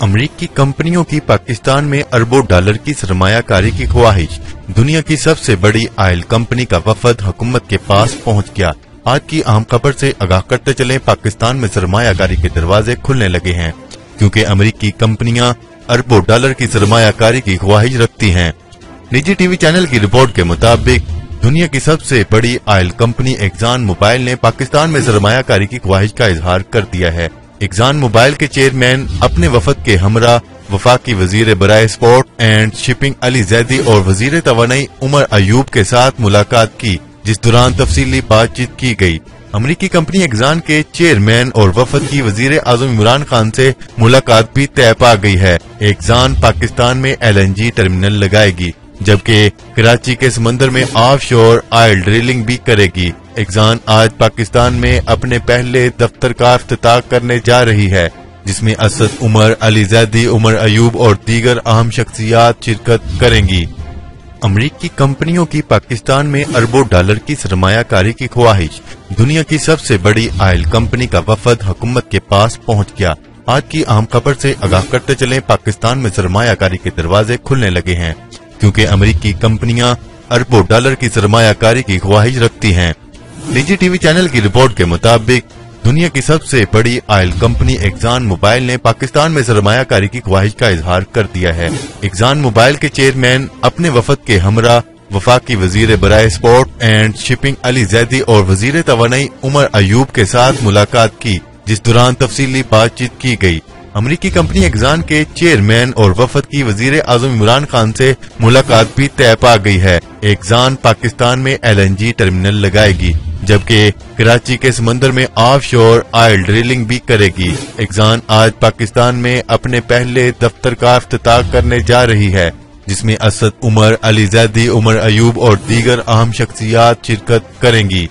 अमरीकी कंपनियों की पाकिस्तान में अरबों डॉलर की सरमायाकारी की ख्वाहिश। दुनिया की सबसे बड़ी ऑयल कंपनी का वफद हुकूमत के पास पहुंच गया। आज की अहम खबर से आगाह करते चले, पाकिस्तान में सरमायाकारी के दरवाजे खुलने लगे हैं, क्योंकि अमरीकी कंपनियां अरबों डॉलर की सरमायाकारी की ख्वाहिश रखती हैं। निजी टीवी चैनल की रिपोर्ट के मुताबिक दुनिया की सबसे बड़ी ऑयल कंपनी एक्सान मोबाइल ने पाकिस्तान में सरमायाकारी की ख्वाहिश का इजहार कर दिया है। एक्सान मोबाइल के चेयरमैन अपने वफद के हमरा वफाकी वजीर बराए sport and shipping Ali Zaidi और वजीर तवानाई उमर अयूब के साथ मुलाकात की, जिस दौरान तफसीली बातचीत की गई। अमरीकी कंपनी एक्सान के चेयरमैन और वफद की वजीर आजम इमरान खान से मुलाकात भी तय पा गई है। एक्सान पाकिस्तान में LNG टर्मिनल लगाएगी, जबकि कराची के समंदर में ऑफशोर ऑयल ड्रिलिंग भी करेगी। एक्सान आज पाकिस्तान में अपने पहले दफ्तर का इफ्तिताह करने जा रही है, जिसमें असद उमर, अली जैदी, उमर अयूब और दीगर अहम शख्सियात शिरकत करेंगी। अमरीकी कंपनियों की पाकिस्तान में अरबों डॉलर की सरमायाकारी की ख्वाहिश। दुनिया की सबसे बड़ी ऑयल कंपनी का वफद हुकूमत के पास पहुंच गया। आज की अहम खबर से आगाह करते चले, पाकिस्तान में सरमायाकारी के दरवाजे खुलने लगे हैं, क्योंकि अमरीकी कंपनियां अरबों डॉलर की सरमायाकारी की ख्वाहिश रखती हैं। निजी टीवी चैनल की रिपोर्ट के मुताबिक दुनिया की सबसे बड़ी ऑयल कंपनी एक्सान मोबाइल ने पाकिस्तान में सरमायाकारी की ख्वाहिश का इजहार कर दिया है। एक्सान मोबाइल के चेयरमैन अपने वफद के हमरा वफाकी वजीर बराए sport and shipping Ali Zaidi और वजीर तवानाई उमर अयूब के साथ मुलाकात की, जिस दौरान तफसीली बातचीत की गई। अमरीकी कंपनी एक्सान के चेयरमैन और वफद की वजीर आजम इमरान खान से मुलाकात भी तय पा गई है। एक्सान पाकिस्तान में LNG टर्मिनल लगाएगी, जबकि कराची के समंदर में ऑफशोर ऑयल ड्रिलिंग भी करेगी। एक्सान आज पाकिस्तान में अपने पहले दफ्तर का इफ्तिताह करने जा रही है, जिसमें असद उमर, अली जैदी, उमर अयूब और दीगर अहम शख्सियात शिरकत करेंगी।